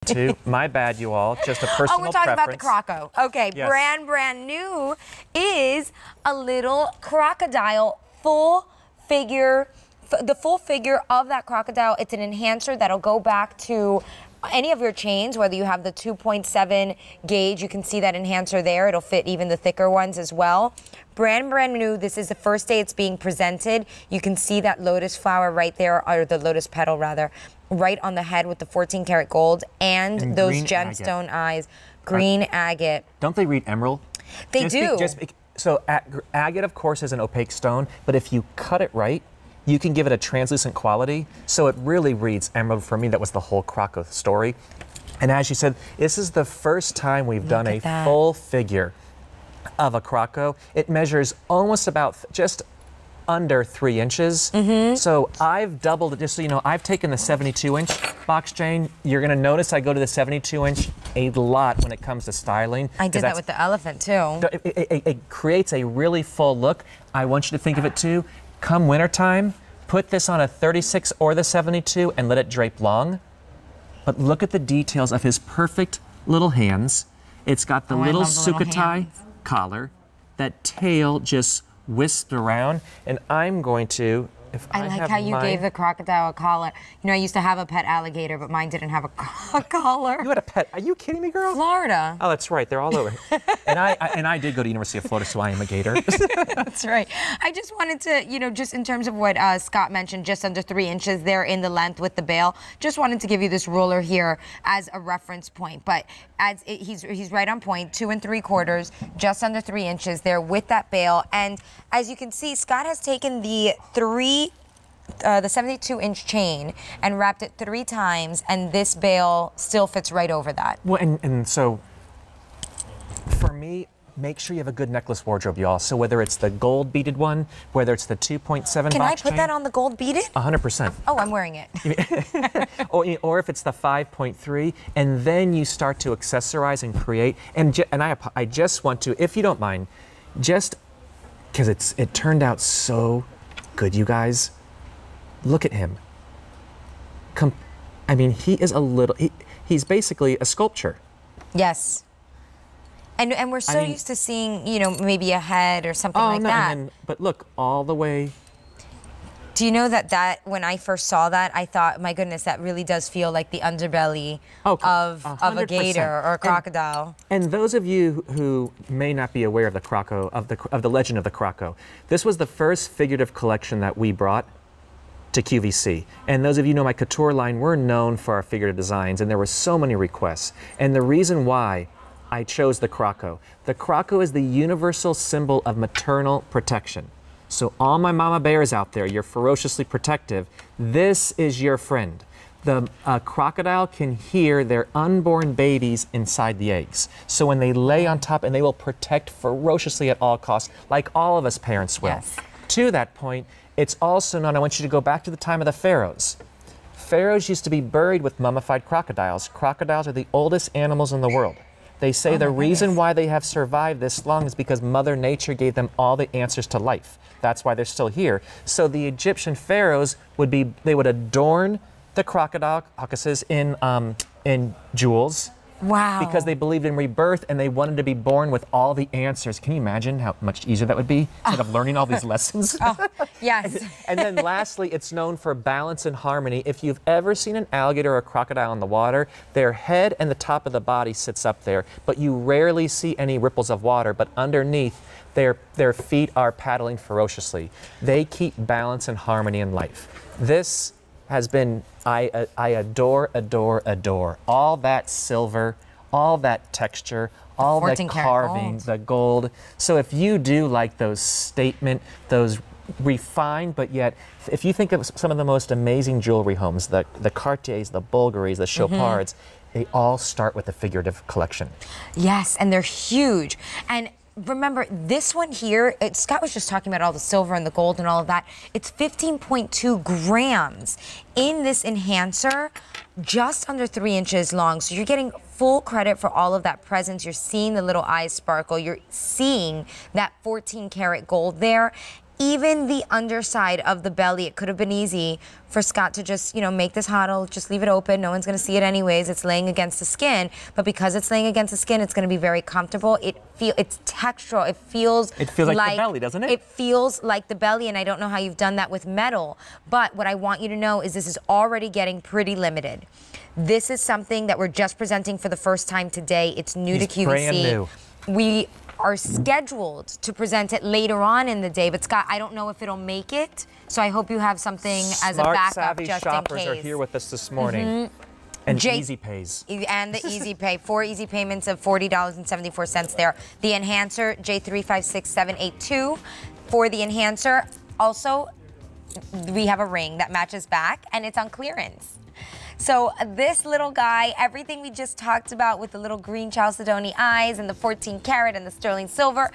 2. My bad, you all. Just a personal preference. Oh, we're talking about the Croco. Okay, yes. brand new is a little crocodile full figure. The full figure of that crocodile. It's an enhancer that'll go back to any of your chains, whether you have the 2.7 gauge, you can see that enhancer there. It'll fit even the thicker ones as well. Brand new. This is the first day it's being presented. You can see that lotus flower right there, or the lotus petal rather, right on the head with the 14 karat gold and those gemstone eyes. Green agate. Don't they read emerald? They do. So agate, of course, is an opaque stone, but if you cut it right, you can give it a translucent quality. So it really reads emerald for me. That was the whole Croco story. And as you said, this is the first time we've done a full figure of a Croco. It measures almost about just under 3 inches. So I've doubled it, just so you know, I've taken the 72-inch box chain. You're gonna notice I go to the 72-inch a lot when it comes to styling. I did that with the elephant too. It creates a really full look. I want you to think of it too. Come wintertime, put this on a 36 or the 72 and let it drape long. But look at the details of his perfect little hands. It's got the little Sukhothai collar. That tail just whisked around. And I'm going to, if I like how you gave the crocodile a collar. You know, I used to have a pet alligator, but mine didn't have a collar. You had a pet? Are you kidding me, girl? Florida. Oh, that's right. They're all over. and I did go to University of Florida, so I am a gator. That's right. I just wanted to, you know, just in terms of what Scott mentioned, just under 3 inches there in the length with the bail. Just wanted to give you this ruler here as a reference point. But he's right on point, 2 3/4, just under 3 inches there with that bail. And as you can see, Scott has taken the 72-inch chain and wrapped it 3 times, and this bail still fits right over that. Well, and so for me, make sure you have a good necklace wardrobe, y'all. So whether it's the gold beaded one, whether it's the 2.7 Can box I put that on the gold beaded? 100%. Oh, I'm wearing it. or if it's the 5.3, and then you start to accessorize and create. And I just want to, if you don't mind, just because it turned out so good, you guys. Look at him. I mean, he is he's basically a sculpture. Yes. And we're so used to seeing, you know, maybe a head or something like that. But look, all the way. Do you know that when I first saw that, I thought, my goodness, that really does feel like the underbelly of a gator or a crocodile. And those of you who may not be aware of the Croco, of the legend of the Croco, this was the first figurative collection that we brought to QVC. And those of you who know my couture line, we're known for our figurative designs, and there were so many requests. And the reason why I chose the Croco is the universal symbol of maternal protection. So all my mama bears out there, you're ferociously protective. This is your friend. The crocodile can hear their unborn babies inside the eggs. So when they lay on top, and they will protect ferociously at all costs, like all of us parents will. Yes. To that point, it's also known, I want you to go back to the time of the pharaohs. Pharaohs used to be buried with mummified crocodiles. Crocodiles are the oldest animals in the world. They say the reason why they have survived this long is because Mother Nature gave them all the answers to life. That's why they're still here. So the Egyptian pharaohs would adorn the crocodile carcasses in jewels. Wow. Because they believed in rebirth and they wanted to be born with all the answers. Can you imagine how much easier that would be instead of learning all these lessons? Yes. And then lastly, it's known for balance and harmony. If you've ever seen an alligator or a crocodile in the water, their head and the top of the body sits up there, but you rarely see any ripples of water, but underneath, their feet are paddling ferociously. They keep balance and harmony in life. This has been, I adore, adore, adore. All that silver, all that texture, all that carving, the gold. So if you do like those statement, those refined, but yet, if you think of some of the most amazing jewelry homes, the Cartiers, the Bulgaris, the Chopards, they all start with a figurative collection. Yes, and they're huge. And remember, this one here, Scott was just talking about all the silver and the gold and all of that. It's 15.2 grams in this enhancer, just under 3 inches long. So you're getting full credit for all of that presence. You're seeing the little eyes sparkle. You're seeing that 14 karat gold there. even the underside of the belly, it could have been easy for Scott to just, you know, make this huddle, just leave it open. No one's going to see it anyways. It's laying against the skin. But because it's laying against the skin, it's going to be very comfortable. It's textural. It feels like the belly, doesn't it? It feels like the belly, and I don't know how you've done that with metal. But what I want you to know is this is already getting pretty limited. This is something that we're just presenting for the first time today. It's new to QVC. Brand new. We are scheduled to present it later on in the day, but Scott, I don't know if it'll make it, so I hope you have something as a backup savvy just in shoppers case. are here with us this morning. And easy pays. And the easy pay. 4 easy payments of $40.74 there. The enhancer, J356782 for the enhancer. Also, we have a ring that matches back, and it's on clearance. So this little guy, everything we just talked about with the little green chalcedony eyes and the 14 karat and the sterling silver,